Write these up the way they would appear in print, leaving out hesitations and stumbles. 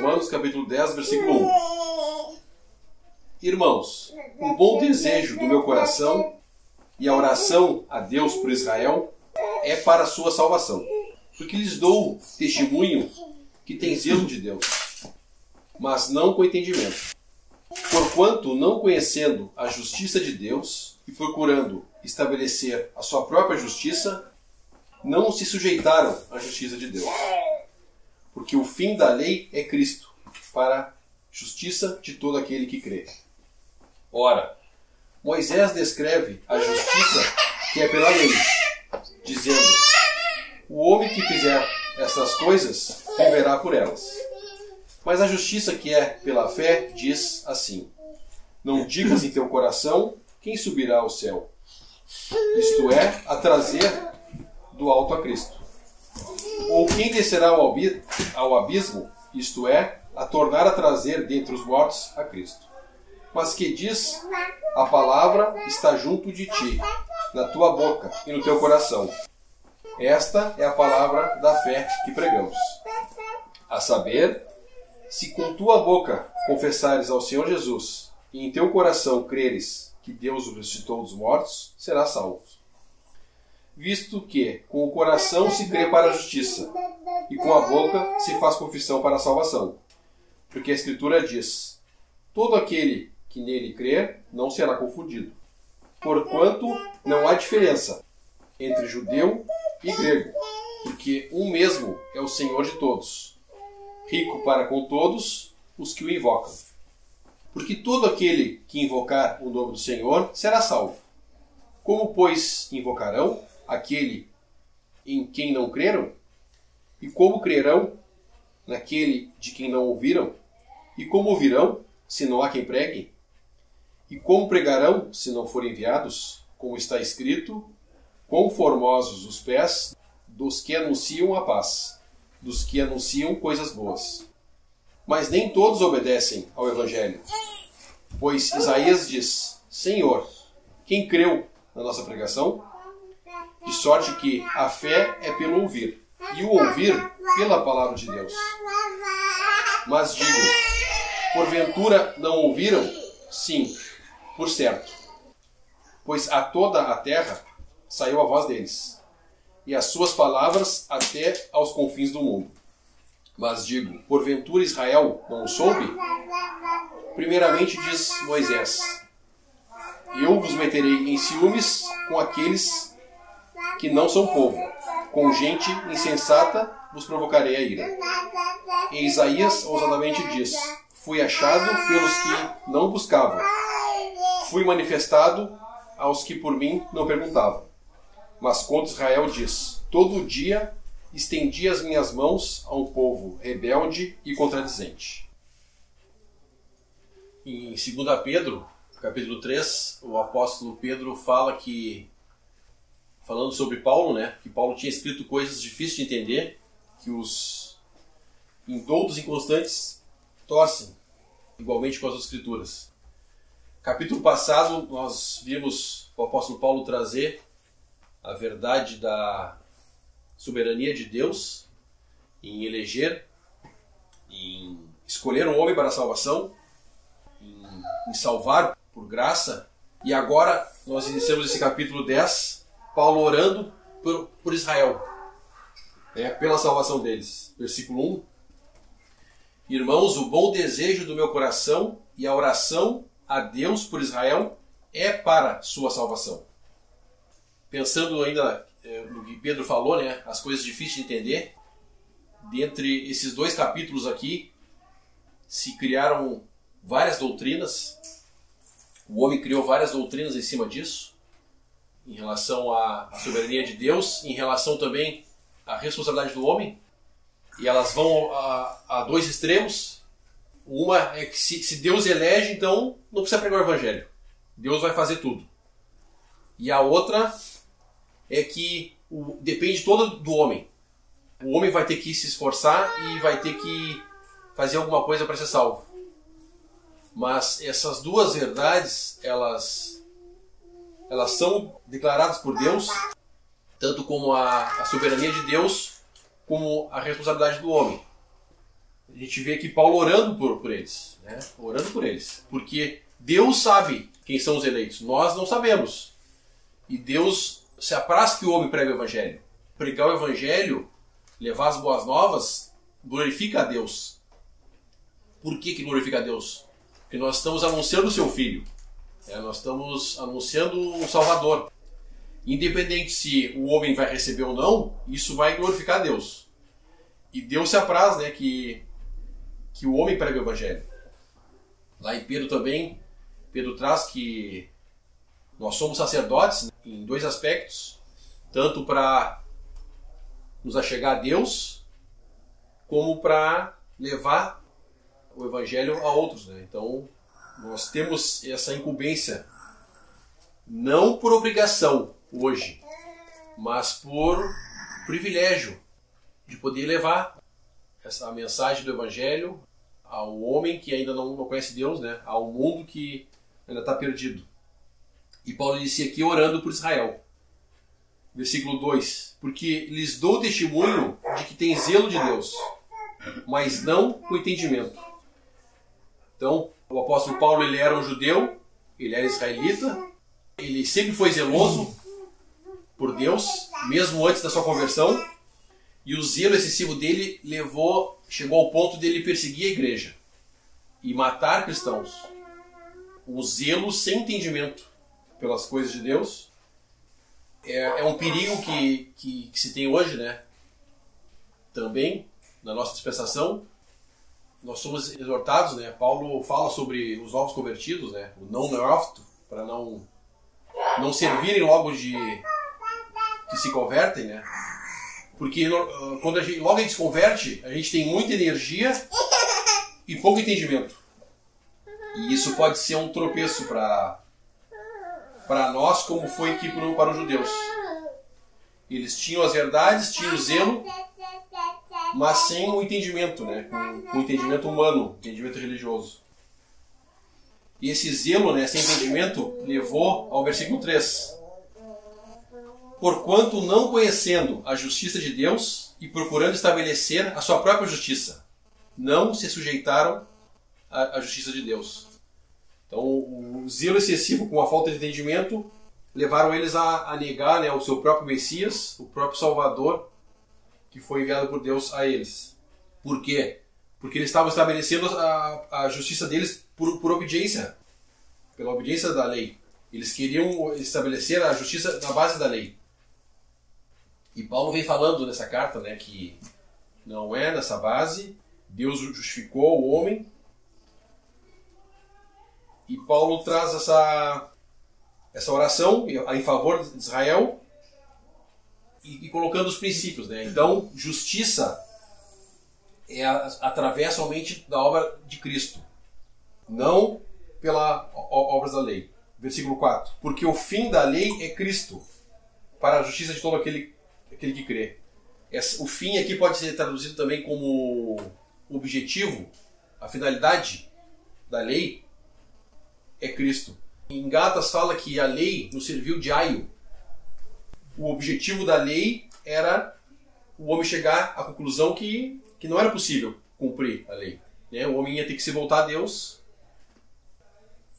Romanos, capítulo 10, versículo 1. Irmãos, o bom desejo do meu coração e a oração a Deus por Israel é para a sua salvação, porque lhes dou testemunho que tem zelo de Deus, mas não com entendimento. Porquanto, não conhecendo a justiça de Deus e procurando estabelecer a sua própria justiça, não se sujeitaram à justiça de Deus. Porque o fim da lei é Cristo, para a justiça de todo aquele que crê. Ora, Moisés descreve a justiça que é pela lei, dizendo: o homem que fizer estas coisas viverá por elas. Mas a justiça que é pela fé diz assim: não digas em teu coração quem subirá ao céu, isto é, a trazer do alto a Cristo. Ou quem descerá ao abismo, isto é, a tornar a trazer dentre os mortos a Cristo. Mas que diz: a palavra está junto de ti, na tua boca e no teu coração. Esta é a palavra da fé que pregamos. A saber, se com tua boca confessares ao Senhor Jesus e em teu coração creres que Deus o ressuscitou dos mortos, serás salvo. Visto que com o coração se crê para a justiça e com a boca se faz confissão para a salvação. Porque a Escritura diz: todo aquele que nele crer não será confundido. Porquanto não há diferença entre judeu e grego, porque um mesmo é o Senhor de todos, rico para com todos os que o invocam. Porque todo aquele que invocar o nome do Senhor será salvo. Como, pois, invocarão aquele em quem não creram? E como crerão naquele de quem não ouviram? E como ouvirão, se não há quem pregue? E como pregarão, se não forem enviados? Como está escrito: quão formosos os pés dos que anunciam a paz, dos que anunciam coisas boas. Mas nem todos obedecem ao Evangelho. Pois Isaías diz: Senhor, quem creu na nossa pregação? De sorte que a fé é pelo ouvir, e o ouvir pela palavra de Deus. Mas digo: porventura não ouviram? Sim, por certo. Pois a toda a terra saiu a voz deles, e as suas palavras até aos confins do mundo. Mas digo: porventura Israel não o soube? Primeiramente diz Moisés: eu vos meterei em ciúmes com aqueles que não são povo, com gente insensata vos provocarei a ira. E Isaías ousadamente diz: fui achado pelos que não buscavam, fui manifestado aos que por mim não perguntavam. Mas contra Israel diz: todo dia estendi as minhas mãos a um povo rebelde e contradizente. Em 2 Pedro, capítulo 3, o apóstolo Pedro fala que, falando sobre Paulo, que Paulo tinha escrito coisas difíceis de entender, que os indoutos inconstantes torcem, igualmente com as Escrituras. Capítulo passado, nós vimos o apóstolo Paulo trazer a verdade da soberania de Deus em eleger, em escolher um homem para a salvação, em salvar por graça. E agora nós iniciamos esse capítulo 10, Paulo orando por Israel, pela salvação deles. Versículo 1: Irmãos, o bom desejo do meu coração e a oração a Deus por Israel é para sua salvação. Pensando ainda no que Pedro falou, as coisas difíceis de entender, dentre esses dois capítulos aqui, se criaram várias doutrinas. O homem criou várias doutrinas em cima disso, em relação à soberania de Deus, em relação também à responsabilidade do homem. E elas vão a dois extremos. Uma é que se Deus elege, então não precisa pregar o Evangelho. Deus vai fazer tudo. E a outra é que depende todo do homem. O homem vai ter que se esforçar e vai ter que fazer alguma coisa para ser salvo. Mas essas duas verdades, elas são declaradas por Deus, tanto como a soberania de Deus, como a responsabilidade do homem. A gente vê aqui Paulo orando por eles, né? Orando por eles. Porque Deus sabe quem são os eleitos. Nós não sabemos. E Deus se apraz que o homem pregue o Evangelho. Pregar o Evangelho, levar as boas novas, glorifica a Deus. Por que glorifica a Deus? Porque nós estamos anunciando o seu Filho. Nós estamos anunciando o Salvador. Independente se o homem vai receber ou não, isso vai glorificar a Deus. E Deus se apraz, né, que o homem pregue o Evangelho. Lá em Pedro também, Pedro traz que nós somos sacerdotes, né, em dois aspectos. Tanto para nos achegar a Deus, como para levar o Evangelho a outros, né? Então, nós temos essa incumbência, não por obrigação hoje, mas por privilégio de poder levar essa mensagem do Evangelho ao homem que ainda não conhece Deus, né? Ao mundo que ainda está perdido. E Paulo disse aqui orando por Israel. Versículo 2. Porque lhes dou testemunho de que tem zelo de Deus, mas não com entendimento. Então, o apóstolo Paulo, ele era um judeu, ele era israelita, ele sempre foi zeloso por Deus, mesmo antes da sua conversão, e o zelo excessivo dele chegou ao ponto dele perseguir a igreja e matar cristãos. O zelo sem entendimento pelas coisas de Deus é um perigo que se tem hoje, né? Também, na nossa dispensação, nós somos exortados, né? Paulo fala sobre os novos convertidos, né? O não neófito, para não servirem logo que se convertem, né? Porque quando logo a gente se converte, a gente tem muita energia e pouco entendimento. E isso pode ser um tropeço para nós, como foi aqui para os judeus. Eles tinham as verdades, tinham o zelo, mas sem o entendimento, né? Com o entendimento humano, entendimento religioso. E esse zelo, né, sem entendimento, levou ao versículo 3. Porquanto não conhecendo a justiça de Deus e procurando estabelecer a sua própria justiça, não se sujeitaram à justiça de Deus. Então, o zelo excessivo com a falta de entendimento levaram eles a negar, né, o seu próprio Messias, o próprio Salvador, que foi enviado por Deus a eles. Por quê? Porque eles estavam estabelecendo a justiça deles por obediência, pela obediência da lei. Eles queriam estabelecer a justiça na base da lei. E Paulo vem falando nessa carta, né, que não é nessa base. Deus justificou o homem. E Paulo traz essa oração em favor de Israel e colocando os princípios, né? Então, justiça é através somente da obra de Cristo, não pela obras da lei. Versículo 4. Porque o fim da lei é Cristo, para a justiça de todo aquele que crê. O fim aqui pode ser traduzido também como objetivo, a finalidade da lei é Cristo. Em Gálatas fala que a lei nos serviu de aio. O objetivo da lei era o homem chegar à conclusão que não era possível cumprir a lei, né? O homem ia ter que se voltar a Deus.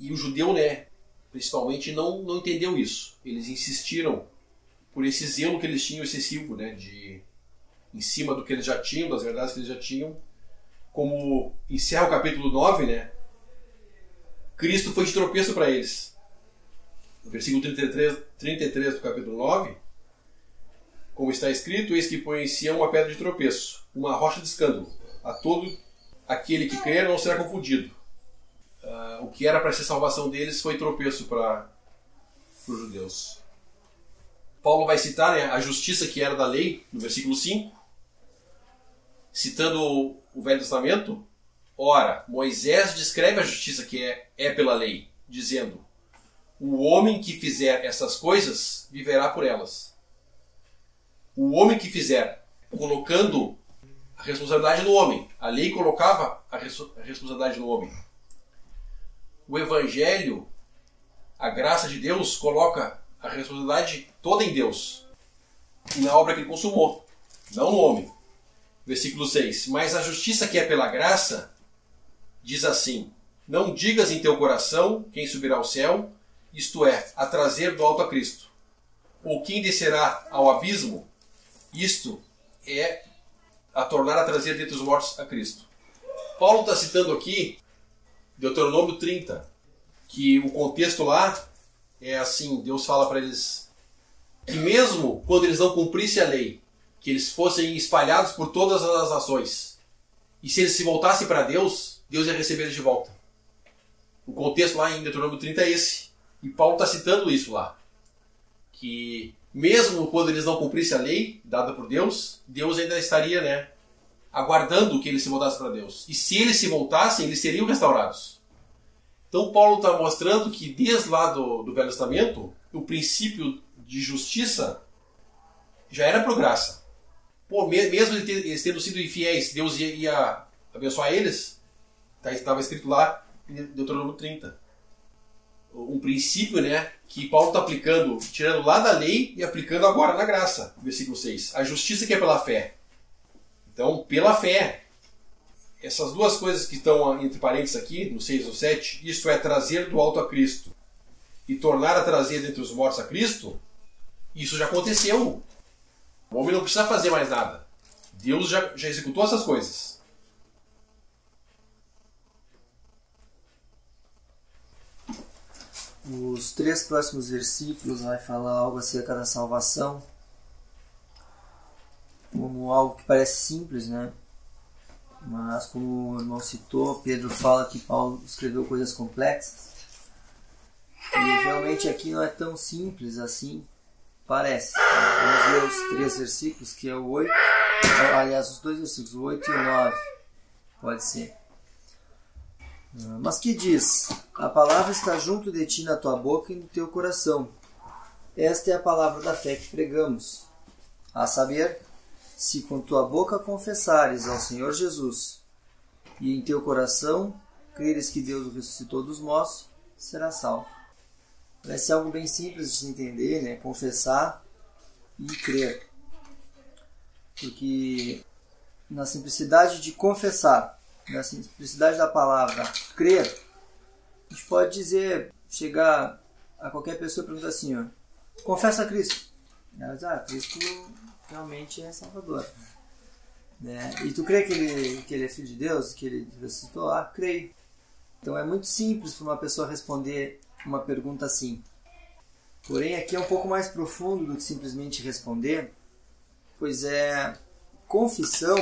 E o judeu, né, principalmente, não entendeu isso. Eles insistiram por esse zelo que eles tinham excessivo, né, em cima do que eles já tinham, das verdades que eles já tinham. Como encerra o capítulo 9, né, Cristo foi de tropeço para eles. No versículo 33 do capítulo 9, como está escrito, eis que põe em Sião uma pedra de tropeço, uma rocha de escândalo. A todo aquele que crer não será confundido. O que era para ser salvação deles foi tropeço para os judeus. Paulo vai citar, né, a justiça que era da lei, no versículo 5, citando o Velho Testamento. Ora, Moisés descreve a justiça que é pela lei, dizendo: o homem que fizer essas coisas viverá por elas. O homem que fizer, colocando a responsabilidade no homem. A lei colocava a responsabilidade no homem. O Evangelho, a graça de Deus, coloca a responsabilidade toda em Deus e na obra que ele consumou, não no homem. Versículo 6. Mas a justiça que é pela graça diz assim: não digas em teu coração quem subirá ao céu, isto é, a trazer do alto a Cristo, ou quem descerá ao abismo, isto é, a tornar a trazer dentre os mortos a Cristo. Paulo está citando aqui Deuteronômio 30, que o contexto lá é assim: Deus fala para eles que mesmo quando eles não cumprissem a lei, que eles fossem espalhados por todas as nações, e se eles se voltassem para Deus, Deus ia receber eles de volta. O contexto lá em Deuteronômio 30 é esse. E Paulo está citando isso lá. Que mesmo quando eles não cumprissem a lei dada por Deus, Deus ainda estaria, aguardando que eles se voltassem para Deus. E se eles se voltassem, eles seriam restaurados. Então Paulo está mostrando que desde lá do Velho Testamento, o princípio de justiça já era por graça. Mesmo eles tendo sido infiéis, Deus ia abençoar eles. Estava escrito lá em Deuteronômio 30. Um princípio, que Paulo está aplicando, tirando lá da lei e aplicando agora na graça. Versículo 6. A justiça que é pela fé. Então, pela fé. Essas duas coisas que estão entre parênteses aqui, no 6 e no 7, isto é, trazer do alto a Cristo e tornar a trazer dentre os mortos a Cristo, isso já aconteceu. O homem não precisa fazer mais nada. Deus já executou essas coisas. Os 3 próximos versículos vai falar algo acerca da salvação, como algo que parece simples, mas como o irmão citou, Pedro fala que Paulo escreveu coisas complexas, e realmente aqui não é tão simples assim, parece. Vamos ver os 3 versículos, que é o 8, aliás, os 2 versículos, o 8 e o 9, pode ser. Mas que diz: a palavra está junto de ti na tua boca e no teu coração. Esta é a palavra da fé que pregamos. A saber, se com tua boca confessares ao Senhor Jesus e em teu coração creres que Deus o ressuscitou dos mortos, serás salvo. Parece algo bem simples de se entender, confessar e crer. Porque na simplicidade de confessar, na simplicidade da palavra crer, a gente pode dizer, chegar a qualquer pessoa e perguntar assim: confessa a Cristo. Ela diz: Cristo realmente é Salvador. E tu crê que ele é Filho de Deus, que ele ressuscitou? Creio. Então é muito simples para uma pessoa responder uma pergunta assim. Porém, aqui é um pouco mais profundo do que simplesmente responder, pois confissão.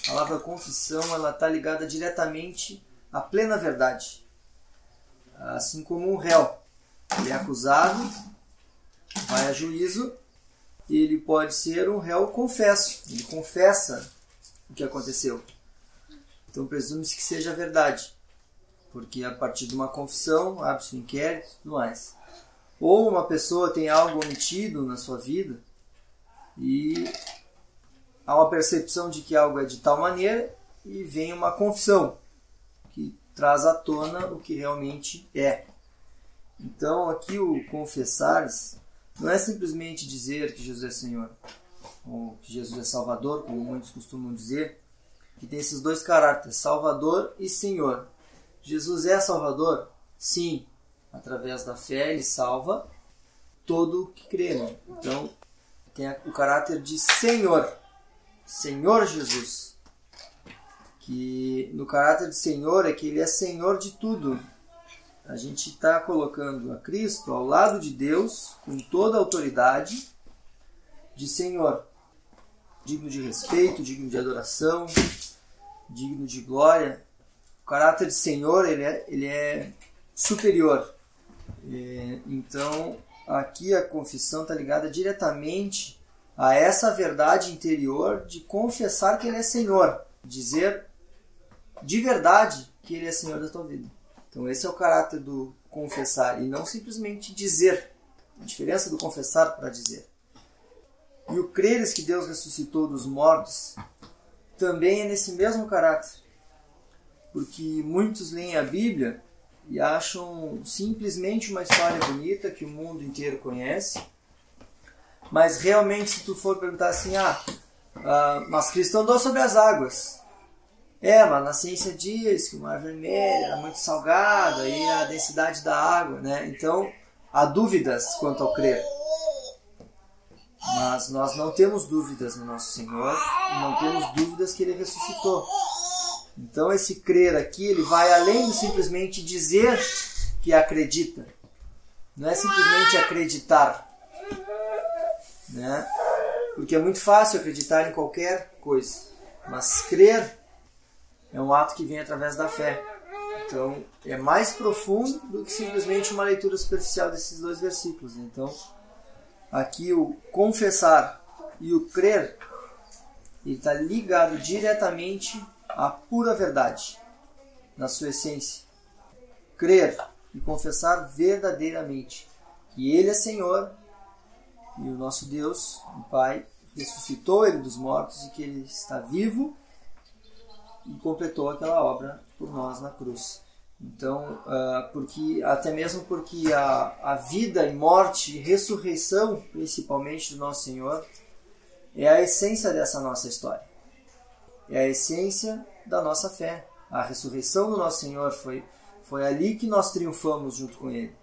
A palavra confissão está ligada diretamente à plena verdade. Assim como um réu. Ele é acusado, vai a juízo, e ele pode ser um réu confesso. Ele confessa o que aconteceu. Então presume-se que seja verdade. Porque a partir de uma confissão, abre-se um inquérito e tudo mais. Ou uma pessoa tem algo omitido na sua vida e há uma percepção de que algo é de tal maneira e vem uma confissão que traz à tona o que realmente é. Então aqui o confessares não é simplesmente dizer que Jesus é Senhor ou que Jesus é Salvador, como muitos costumam dizer, que tem esses 2 caráteres, Salvador e Senhor. Jesus é Salvador? Sim. Através da fé ele salva todo o que crê. Então tem o caráter de Senhor. Senhor Jesus, que no caráter de Senhor é que ele é Senhor de tudo. A gente está colocando a Cristo ao lado de Deus com toda a autoridade de Senhor, digno de respeito, digno de adoração, digno de glória. O caráter de Senhor ele é superior. Então aqui a confissão está ligada diretamente a essa verdade interior de confessar que Ele é Senhor, dizer de verdade que Ele é Senhor da tua vida. Então esse é o caráter do confessar, e não simplesmente dizer. A diferença do confessar para dizer. E o creres que Deus ressuscitou dos mortos também é nesse mesmo caráter. Porque muitos leem a Bíblia e acham simplesmente uma história bonita que o mundo inteiro conhece. Mas realmente, se tu for perguntar assim, Mas Cristo andou sobre as águas. Mas na ciência diz que o mar vermelho era muito salgado, aí a densidade da água, né? Então, há dúvidas quanto ao crer. Mas nós não temos dúvidas no nosso Senhor, e não temos dúvidas que Ele ressuscitou. Então esse crer aqui, ele vai além de simplesmente dizer que acredita. Não é simplesmente acreditar, né? Porque é muito fácil acreditar em qualquer coisa. Mas crer é um ato que vem através da fé. Então é mais profundo do que simplesmente uma leitura superficial desses dois versículos. Então aqui o confessar e o crer, ele está ligado diretamente à pura verdade, na sua essência. Crer e confessar verdadeiramente que Ele é Senhor e o nosso Deus, o Pai, ressuscitou Ele dos mortos e que Ele está vivo e completou aquela obra por nós na cruz. Então, até mesmo porque a vida e morte e ressurreição, principalmente do nosso Senhor, é a essência dessa nossa história. É a essência da nossa fé. A ressurreição do nosso Senhor foi ali que nós triunfamos junto com Ele.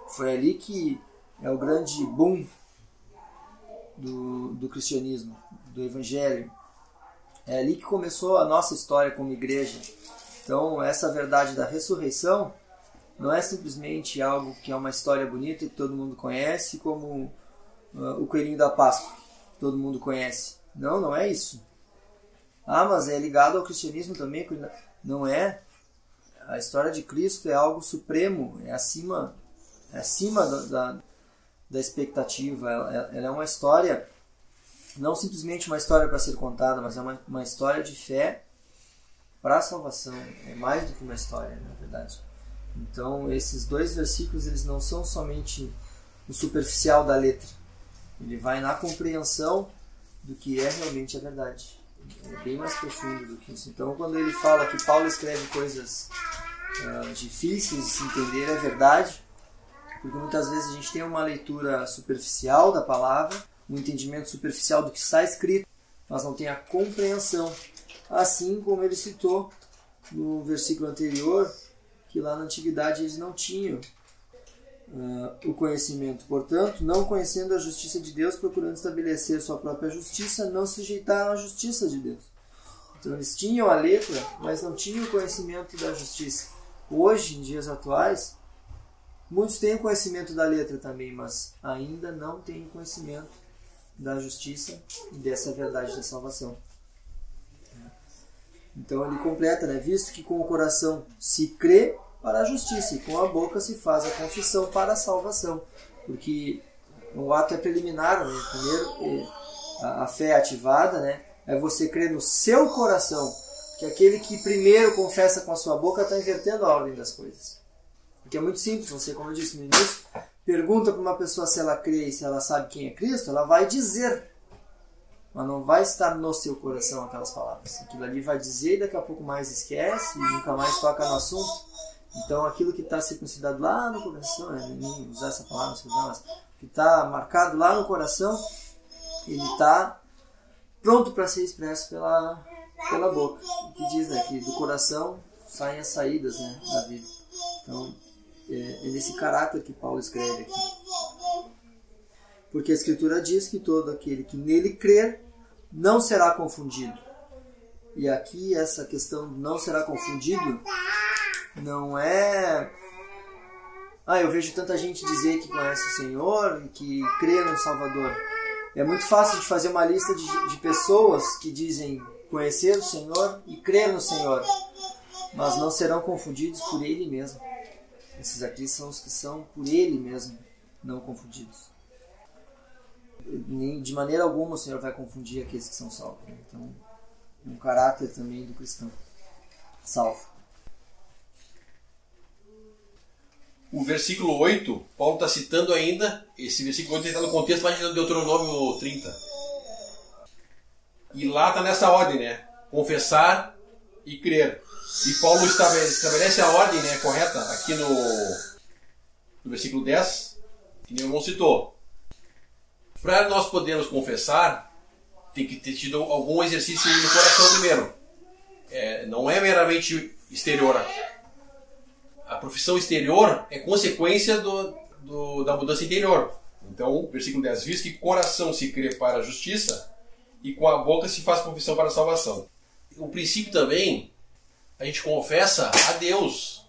Foi ali que é o grande boom do cristianismo, do Evangelho. É ali que começou a nossa história como igreja. Então, essa verdade da ressurreição não é simplesmente algo que é uma história bonita que todo mundo conhece, como o coelhinho da Páscoa, que todo mundo conhece. Não é isso. Mas é ligado ao cristianismo também? Não é. A história de Cristo é algo supremo, é acima da expectativa. Ela é uma história, não simplesmente uma história para ser contada, mas é uma história de fé para a salvação. É mais do que uma história, na verdade. Então, esses dois versículos, eles não são somente o superficial da letra. Ele vai na compreensão do que é realmente a verdade. É bem mais profundo do que isso. Então, quando ele fala que Paulo escreve coisas difíceis de se entender, é verdade, porque muitas vezes a gente tem uma leitura superficial da palavra, um entendimento superficial do que está escrito, mas não tem a compreensão. Assim como ele citou no versículo anterior, que lá na antiguidade eles não tinham o conhecimento. Portanto, não conhecendo a justiça de Deus, procurando estabelecer sua própria justiça, não se sujeitaram à justiça de Deus. Então eles tinham a letra, mas não tinham o conhecimento da justiça. Hoje, em dias atuais, muitos têm o conhecimento da letra também, mas ainda não têm o conhecimento da justiça e dessa verdade da salvação. Então ele completa, né? Visto que com o coração se crê para a justiça e com a boca se faz a confissão para a salvação. Porque o ato é preliminar, né? Primeiro a fé é ativada, né? É você crer no seu coração, que aquele que primeiro confessa com a sua boca está invertendo a ordem das coisas. Porque é muito simples, você, como eu disse no início, pergunta para uma pessoa se ela crê e se ela sabe quem é Cristo, ela vai dizer, mas não vai estar no seu coração aquelas palavras. Aquilo ali vai dizer e daqui a pouco mais esquece e nunca mais toca no assunto. Então aquilo que está circuncidado lá no coração, nem usar essa palavra, mas que está marcado lá no coração, ele está pronto para ser expresso pela boca. O que diz, né, que do coração saem as saídas, né, da vida. Então é nesse caráter que Paulo escreve aqui. Porque a Escritura diz que todo aquele que nele crer não será confundido. E aqui essa questão não será confundido não é... eu vejo tanta gente dizer que conhece o Senhor e que crê no Salvador. É muito fácil de fazer uma lista de pessoas que dizem conhecer o Senhor e crer no Senhor, mas não serão confundidos por Ele mesmo. Esses aqui são os que são por Ele mesmo, não confundidos. De maneira alguma o Senhor vai confundir aqueles que são salvos. Então, um caráter também do cristão salvo. O versículo 8, Paulo está citando ainda, esse versículo 8 está no contexto mais de Deuteronômio 30. E lá está nessa ordem, né? Confessar e crer. E Paulo estabelece a ordem, né, correta aqui no versículo 10, que meu irmão citou. Para nós podermos confessar, tem que ter tido algum exercício no coração primeiro. Não é meramente exterior. A profissão exterior é consequência da mudança interior. Então, versículo 10, visto que com o coração se crê para a justiça e com a boca se faz confissão para a salvação. O princípio também, a gente confessa a Deus,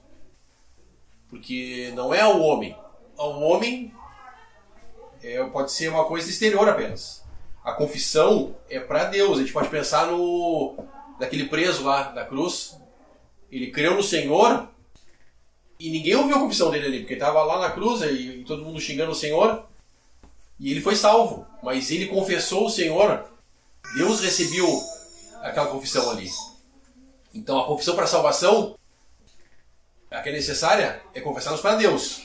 porque não é ao homem. Ao homem pode ser uma coisa exterior apenas. A confissão é para Deus. A gente pode pensar naquele preso lá da cruz. Ele creu no Senhor e ninguém ouviu a confissão dele ali, porque ele estava lá na cruz e todo mundo xingando o Senhor. E ele foi salvo, mas ele confessou o Senhor. Deus recebeu aquela confissão ali. Então a confissão para a salvação, a que é necessária, é confessarmos para Deus.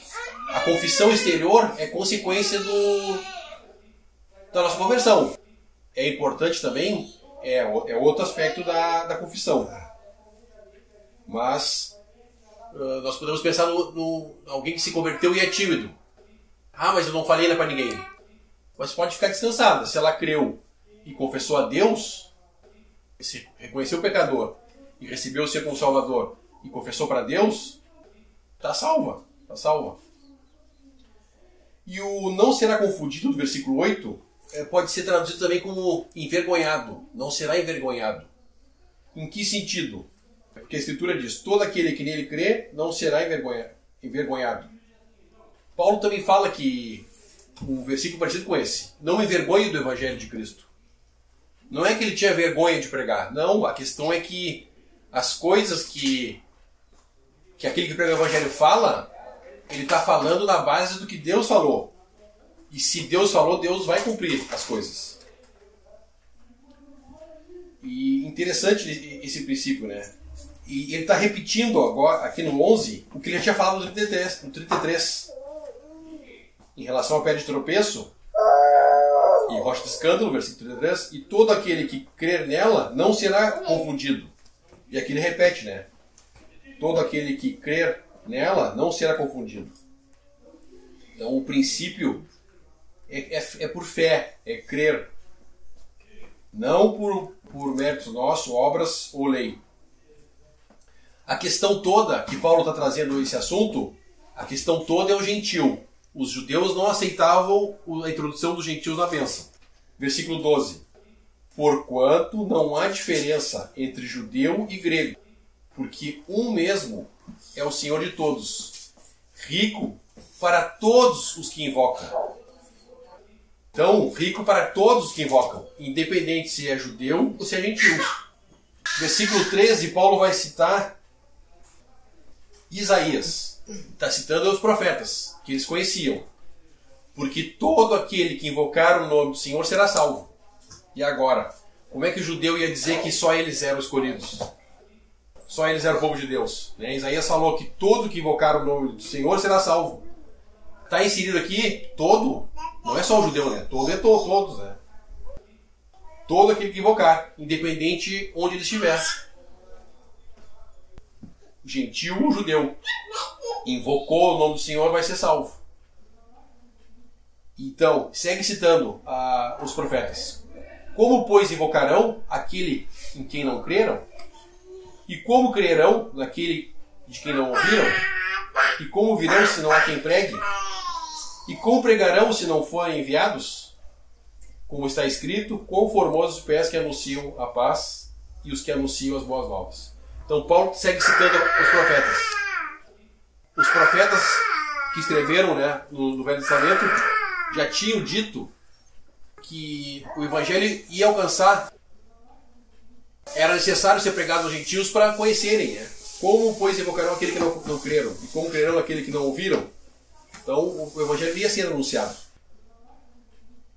A confissão exterior é consequência da nossa conversão. É importante também, é outro aspecto da confissão. Mas nós podemos pensar no alguém que se converteu e é tímido. Mas eu não falei ainda para ninguém. Mas pode ficar descansada. Se ela creu e confessou a Deus, se reconheceu o pecador e recebeu o seu como Salvador e confessou para Deus, está salva. Está salva. E o não será confundido do versículo 8 pode ser traduzido também como envergonhado. Não será envergonhado. Em que sentido? Porque a Escritura diz, todo aquele que nele crê não será envergonhado. Paulo também fala que um versículo parecido com esse, não envergonhe do Evangelho de Cristo. Não é que ele tinha vergonha de pregar. Não, a questão é que as coisas que aquele que prega o Evangelho fala, ele está falando na base do que Deus falou. E se Deus falou, Deus vai cumprir as coisas. E interessante esse princípio, né? E ele está repetindo agora, aqui no 11, o que ele já tinha falado no 33. Em relação à pedra de tropeço e rocha de escândalo, versículo 33, e todo aquele que crer nela não será confundido. E aqui ele repete, né? Todo aquele que crer nela não será confundido. Então o princípio é por fé, é crer. Não por méritos nossos, obras ou lei. A questão toda que Paulo está trazendo esse assunto, a questão toda é o gentil. Os judeus não aceitavam a introdução dos gentios na bênção. Versículo 12. Porquanto não há diferença entre judeu e grego, porque um mesmo é o Senhor de todos, rico para todos os que invocam. Então, rico para todos os que invocam, independente se é judeu ou se é gentil. Versículo 13, Paulo vai citar Isaías. Está citando os profetas, que eles conheciam. Porque todo aquele que invocar o nome do Senhor será salvo. E agora, como é que o judeu ia dizer que só eles eram escolhidos? Só eles eram o povo de Deus. Né? Isaías falou que todo que invocar o nome do Senhor será salvo. Está inserido aqui todo, não é só o judeu, né? Todo é todos, né? Todo aquele que invocar, independente onde ele estiver. Gentil ou judeu. Invocou o nome do Senhor, vai ser salvo. Então, segue citando os profetas. Como, pois, invocarão aquele em quem não creram? E como crerão naquele de quem não ouviram? E como virão se não há quem pregue? E como pregarão se não forem enviados? Como está escrito, quão formosos os pés que anunciam a paz e os que anunciam as boas novas. Então, Paulo segue citando os profetas. Os profetas que escreveram, né, no Velho Testamento já tinham dito que o Evangelho ia alcançar, era necessário ser pregado aos gentios para conhecerem, né? Como, pois, invocarão aquele que não creram? E como crerão aquele que não ouviram? Então, o Evangelho ia ser anunciado.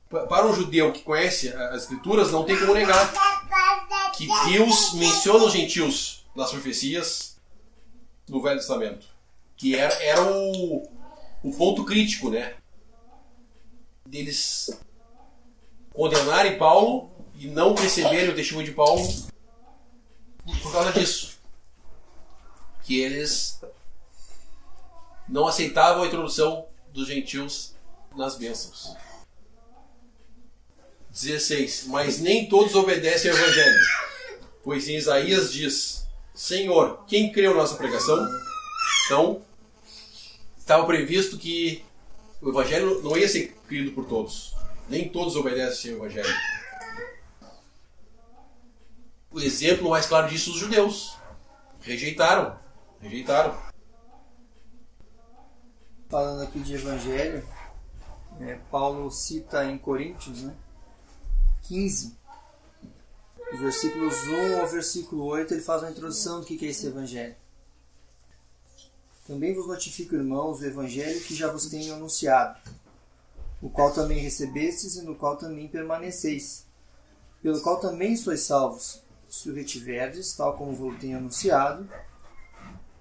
Para um judeu que conhece as Escrituras, não tem como negar que Deus menciona os gentios nas profecias no Velho Testamento. Que era o ponto crítico, né? Deles condenarem Paulo e não receberem o testemunho de Paulo por causa disso. Que eles não aceitavam a introdução dos gentios nas bênçãos. 16. Mas nem todos obedecem ao Evangelho. Pois em Isaías diz: Senhor, quem creu nossa pregação? Então, estava previsto que o Evangelho não ia ser crido por todos. Nem todos obedecem ao Evangelho. O exemplo mais claro disso, os judeus. Rejeitaram. Falando aqui de Evangelho, Paulo cita em Coríntios, 15, versículos 1 ao versículo 8, ele faz uma introdução do que é esse Evangelho. Também vos notifico, irmãos, o Evangelho que já vos tenho anunciado, o qual também recebestes e no qual também permaneceis, pelo qual também sois salvos, se o retiverdes, tal como vos tenho anunciado,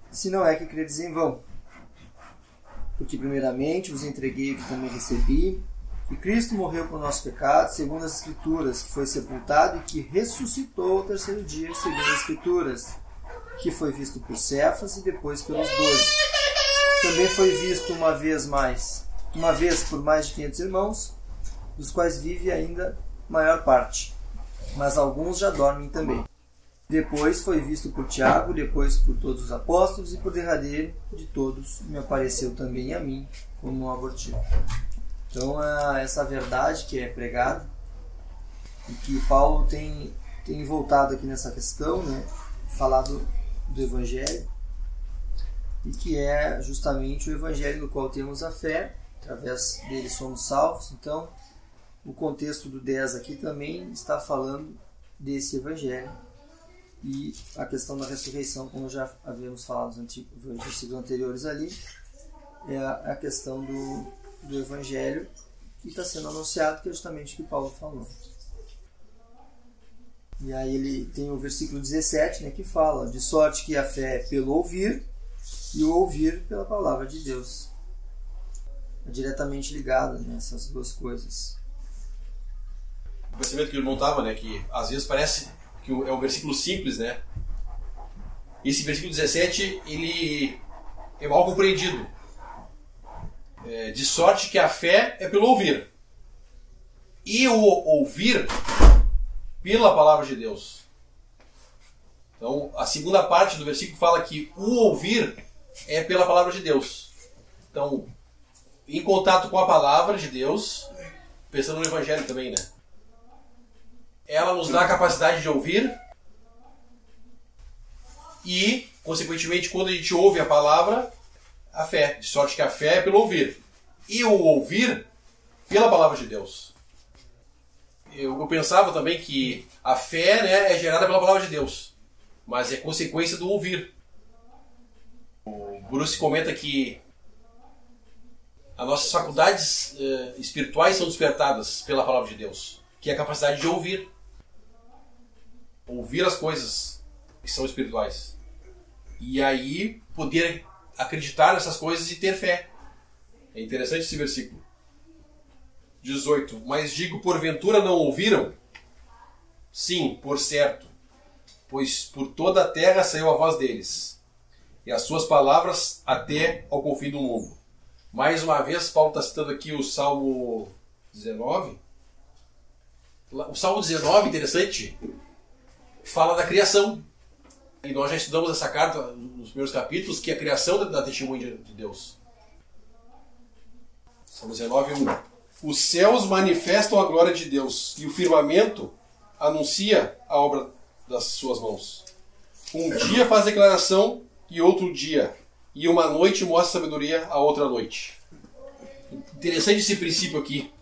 se não é que credes em vão. Porque primeiramente vos entreguei o que também recebi, que Cristo morreu por nossos pecados, segundo as Escrituras, que foi sepultado e que ressuscitou ao terceiro dia, segundo as Escrituras, que foi visto por Cefas e depois pelos 12. Também foi visto uma vez por mais de 500 irmãos, dos quais vive ainda maior parte, mas alguns já dormem também. Depois foi visto por Tiago, depois por todos os apóstolos, e por derradeiro de todos me apareceu também a mim, como um abortivo. Então, essa verdade que é pregada, e que Paulo tem voltado aqui nessa questão, falado do Evangelho, e que é justamente o Evangelho no qual temos a fé, através dele somos salvos. Então, o contexto do 10 aqui também está falando desse Evangelho. E a questão da ressurreição, como já havíamos falado nos versículos anteriores ali, é a questão do Evangelho que está sendo anunciado, que é justamente o que Paulo falou. E aí ele tem o versículo 17, que fala: de sorte que a fé é pelo ouvir, e o ouvir pela palavra de Deus. É diretamente ligado nessas duas coisas. O pensamento que ele montava, que às vezes parece que é um versículo simples, Esse versículo 17, ele é mal compreendido. De sorte que a fé é pelo ouvir. E o ouvir pela palavra de Deus. Então, a segunda parte do versículo fala que o ouvir é pela palavra de Deus. Então, em contato com a palavra de Deus, pensando no Evangelho também, ela nos dá a capacidade de ouvir e, consequentemente, quando a gente ouve a palavra, a fé. De sorte que a fé é pelo ouvir. E o ouvir pela palavra de Deus. Eu pensava também que a fé é gerada pela palavra de Deus, mas é consequência do ouvir. O Bruce comenta que as nossas faculdades espirituais são despertadas pela palavra de Deus, que é a capacidade de ouvir. Ouvir as coisas que são espirituais. E aí poder acreditar nessas coisas e ter fé. É interessante esse versículo. 18. Mas digo, porventura não ouviram? Sim, por certo. Pois por toda a terra saiu a voz deles, e as suas palavras até ao confim do mundo. Mais uma vez, Paulo está citando aqui o Salmo 19. O Salmo 19, interessante, fala da criação. E nós já estudamos essa carta nos primeiros capítulos, que é a criação da testemunha de Deus. Salmo 19, 1. Os céus manifestam a glória de Deus, e o firmamento anuncia a obra das suas mãos. Um dia faz declaração, e outro dia. E uma noite mostra sabedoria a outra noite. Interessante esse princípio aqui.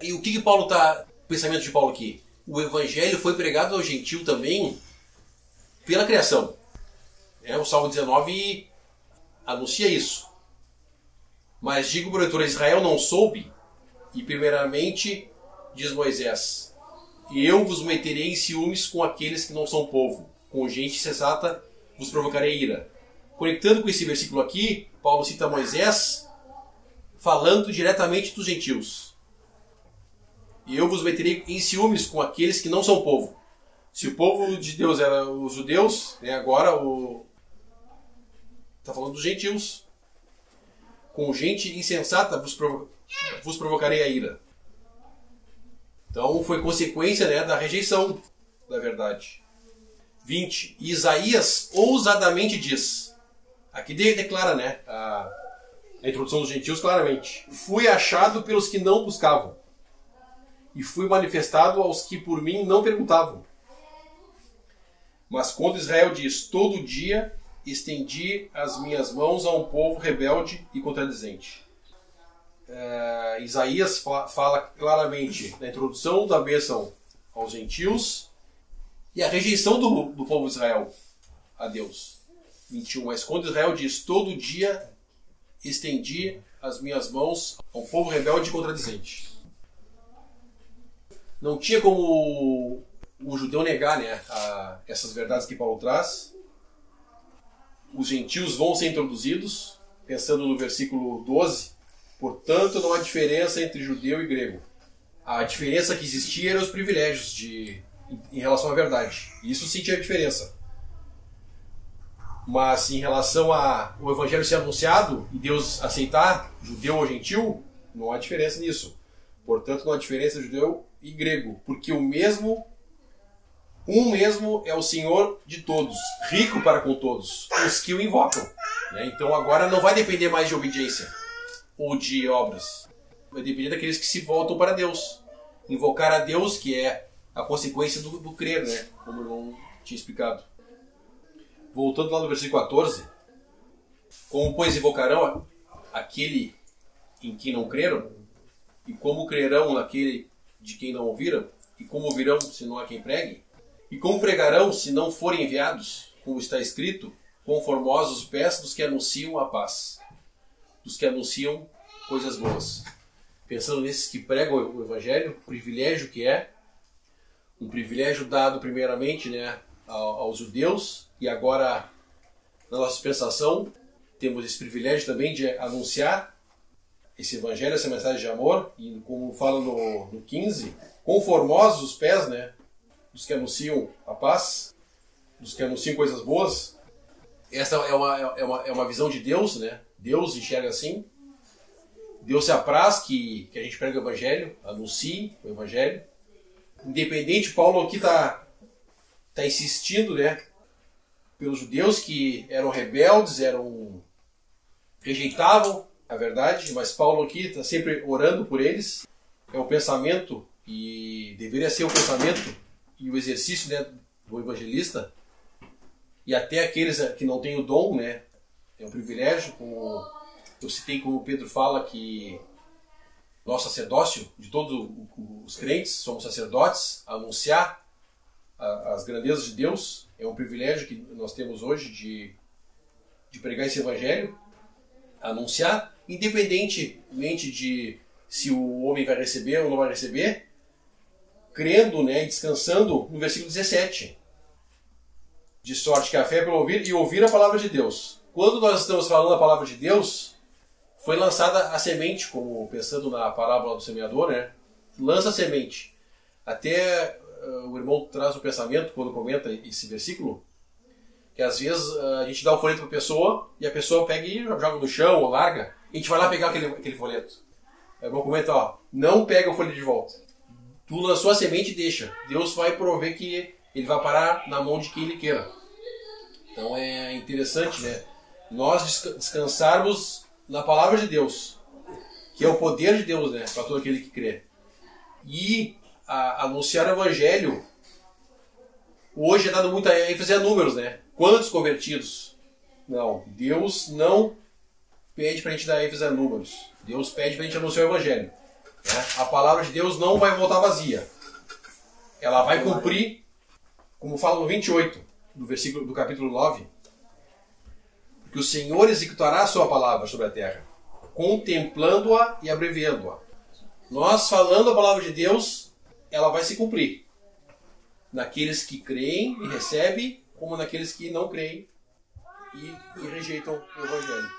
E o que Paulo está... O pensamento de Paulo aqui. O Evangelho foi pregado ao gentil também pela criação. O Salmo 19 anuncia isso. Mas digo porventura, Israel não soube, e primeiramente, diz Moisés, eu vos meterei em ciúmes com aqueles que não são povo, com gente insensata vos provocarei ira. Conectando com esse versículo aqui, Paulo cita Moisés falando diretamente dos gentios. E eu vos meterei em ciúmes com aqueles que não são povo. Se o povo de Deus era os judeus, agora está falando dos gentios. Com gente insensata vos provocarei a ira. Então foi consequência, né, da rejeição da verdade. 20. Isaías ousadamente diz, aqui declara, né, a introdução dos gentios claramente: fui achado pelos que não buscavam, e fui manifestado aos que por mim não perguntavam. Mas quando Israel diz, todo dia estendi as minhas mãos a um povo rebelde e contradizente. Isaías fala claramente na introdução da bênção aos gentios e a rejeição do povo de Israel a Deus. 21. Mas quando Israel diz, todo dia estendi as minhas mãos a um povo rebelde e contradizente. Não tinha como o judeu negar, né, essas verdades que Paulo traz. Os gentios vão ser introduzidos, pensando no versículo 12. Portanto, não há diferença entre judeu e grego. A diferença que existia eram os privilégios em relação à verdade. Isso sim tinha diferença. Mas em relação ao evangelho ser anunciado e Deus aceitar, judeu ou gentil, não há diferença nisso. Portanto, não há diferença entre judeu e grego, porque um mesmo é o Senhor de todos, rico para com todos, os que o invocam. Então agora não vai depender mais de obediência ou de obras. Vai depender daqueles que se voltam para Deus. Invocar a Deus, que é a consequência do crer, né? Como o irmão tinha explicado. Voltando lá no versículo 14. Como, pois, invocarão aquele em quem não creram? E como crerão naquele de quem não ouviram? E como ouvirão se não há quem pregue? E como pregarão se não forem enviados? Como está escrito, quão formosos os pés dos que anunciam a paz, dos que anunciam coisas boas. Pensando nesses que pregam o evangelho, o privilégio que é, um privilégio dado primeiramente, né, aos judeus, e agora na nossa dispensação temos esse privilégio também de anunciar esse evangelho, essa mensagem de amor, e como fala no 15, quão formosos os pés, né, dos que anunciam a paz, dos que anunciam coisas boas. Essa é uma visão de Deus, né? Deus enxerga assim. Deus se apraz que a gente pregue o evangelho, anuncie o evangelho. Independente, Paulo aqui está insistindo, né, pelos judeus que eram rebeldes, rejeitavam a verdade, mas Paulo aqui está sempre orando por eles. É o pensamento, e deveria ser o pensamento e o exercício, né, do evangelista, e até aqueles que não têm o dom, né, é um privilégio, como eu citei, como Pedro fala, que nosso sacerdócio, de todos os crentes, somos sacerdotes, anunciar as grandezas de Deus, é um privilégio que nós temos hoje de pregar esse evangelho, anunciar, independentemente de se o homem vai receber ou não vai receber, crendo, né, e descansando no versículo 17. De sorte que a fé é pelo ouvir e ouvir a palavra de Deus. Quando nós estamos falando a palavra de Deus, foi lançada a semente, como pensando na parábola do semeador, né? Lança a semente. Até o irmão traz o pensamento, quando comenta esse versículo, que às vezes a gente dá o folheto para a pessoa, e a pessoa pega e joga no chão ou larga, e a gente vai lá pegar aquele folheto. O irmão comenta, ó, não pega o folheto de volta. Tu lançou a semente e deixa. Deus vai prover que ele vai parar na mão de quem ele queira. Então é interessante, né, nós descansarmos na palavra de Deus, que é o poder de Deus, né, para todo aquele que crê. E anunciar o evangelho, hoje é dado muita ênfase a números, né? Quantos convertidos? Não, Deus não pede para a gente dar ênfase a números. Deus pede para a gente anunciar o evangelho. A palavra de Deus não vai voltar vazia. Ela vai cumprir, como fala no 28, do capítulo 9, que o Senhor executará a sua palavra sobre a terra, contemplando-a e abreviando-a. Nós falando a palavra de Deus, ela vai se cumprir. Naqueles que creem e recebem, como naqueles que não creem e rejeitam o evangelho.